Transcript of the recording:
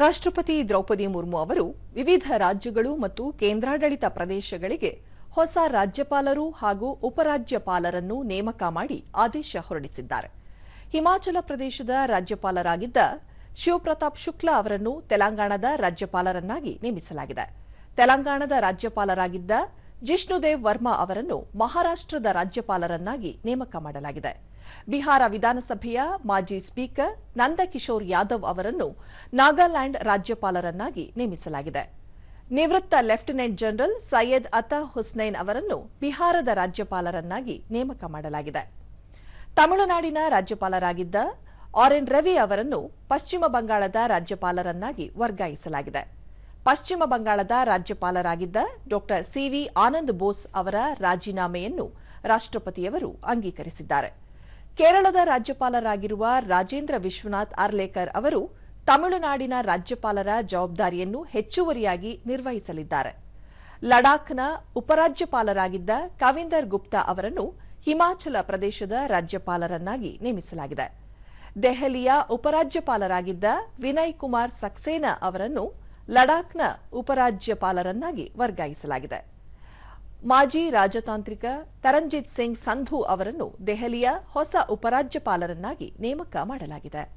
ರಾಷ್ಟ್ರಪತಿ ದ್ರೌಪದಿ ಮುರ್ಮು ಅವರು ವಿವಿಧ ರಾಜ್ಯಗಳು ಮತ್ತು ಕೇಂದ್ರಾಡಳಿತ ಪ್ರದೇಶಗಳಿಗೆ ಹೊಸ ರಾಜ್ಯಪಾಲರು ಹಾಗೂ ಉಪರಾಜ್ಯಪಾಲರನ್ನು ನೇಮಕ ಮಾಡಿ ಆದೇಶ ಹೊರಡಿಸಿದ್ದಾರೆ. ಹಿಮಾಚಲ ಪ್ರದೇಶದ ರಾಜ್ಯಪಾಲರಾಗಿದ್ದ ಶಿವಪ್ರತಾಪ್ ಶುಕ್ಲಾ ಅವರನ್ನು ತೆಲಂಗಾಣದ ರಾಜ್ಯಪಾಲರನ್ನಾಗಿ ನೇಮಿಸಲಾಗಿದೆ. ತೆಲಂಗಾಣದ ರಾಜ್ಯಪಾಲರಾಗಿದ್ದ ಜಿಷ್ಣುದೇವ್ ವರ್ಮಾ ಅವರನ್ನು ಮಹಾರಾಷ್ಟ್ರದ ರಾಜ್ಯಪಾಲರನ್ನಾಗಿ ನೇಮಕ ಮಾಡಲಾಗಿದೆ. ಬಿಹಾರ ವಿಧಾನಸಭೆಯ ಮಾಜಿ ಸ್ಪೀಕರ್ ನಂದಕಿಶೋರ್ ಯಾದವ್ ಅವರನ್ನು ನಾಗಾಲ್ಯಾಂಡ್ ರಾಜ್ಯಪಾಲರನ್ನಾಗಿ ನೇಮಿಸಲಾಗಿದೆ. ನಿವೃತ್ತ ಲೆಫ್ಟಿನೆಂಟ್ ಜನರಲ್ ಸೈಯದ್ ಅತಾ ಹುಸ್ನೈನ್ ಅವರನ್ನು ಬಿಹಾರದ ರಾಜ್ಯಪಾಲರನ್ನಾಗಿ ನೇಮಕ ಮಾಡಲಾಗಿದೆ. ತಮಿಳುನಾಡಿನ ರಾಜ್ಯಪಾಲರಾಗಿದ್ದ ಆರ್ಎನ್ ರವಿ ಅವರನ್ನು ಪಶ್ಚಿಮ ಬಂಗಾಳದ ರಾಜ್ಯಪಾಲರನ್ನಾಗಿ ವರ್ಗಾಯಿಸಲಾಗಿದೆ. ಪಶ್ಚಿಮ ಬಂಗಾಳದ ರಾಜ್ಯಪಾಲರಾಗಿದ್ದ ಡಾ ಸಿವಿ ಆನಂದ್ ಬೋಸ್ ಅವರ ರಾಜೀನಾಮೆಯನ್ನು ರಾಷ್ಟ್ರಪತಿಯವರು ಅಂಗೀಕರಿಸಿದ್ದಾರೆ. ಕೇರಳದ ರಾಜ್ಯಪಾಲರಾಗಿರುವ ರಾಜೇಂದ್ರ ವಿಶ್ವನಾಥ್ ಅರ್ಲೇಕರ್ ಅವರು ತಮಿಳುನಾಡಿನ ರಾಜ್ಯಪಾಲರ ಜವಾಬ್ದಾರಿಯನ್ನು ಹೆಚ್ಚುವರಿಯಾಗಿ ನಿರ್ವಹಿಸಲಿದ್ದಾರೆ. ಲಡಾಖ್ನ ಉಪರಾಜ್ಯಪಾಲರಾಗಿದ್ದ ಕವಿಂದರ್ ಗುಪ್ತಾ ಅವರನ್ನು ಹಿಮಾಚಲ ಪ್ರದೇಶದ ರಾಜ್ಯಪಾಲರನ್ನಾಗಿ ನೇಮಿಸಲಾಗಿದೆ. ದೆಹಲಿಯ ಉಪರಾಜ್ಯಪಾಲರಾಗಿದ್ದ ವಿನಯ್ ಕುಮಾರ್ ಸಕ್ಸೇನಾ ಅವರನ್ನು ಲಡಾಖ್ನ ಉಪರಾಜ್ಯಪಾಲರನ್ನಾಗಿ ವರ್ಗಾಯಿಸಲಾಗಿದೆ. ಮಾಜಿ ರಾಜತಾಂತ್ರಿಕ ತರಂಜಿತ್ ಸಿಂಗ್ ಸಂಧು ಅವರನ್ನು ದೆಹಲಿಯ ಹೊಸ ಉಪರಾಜ್ಯಪಾಲರನ್ನಾಗಿ ನೇಮಕ ಮಾಡಲಾಗಿದೆ.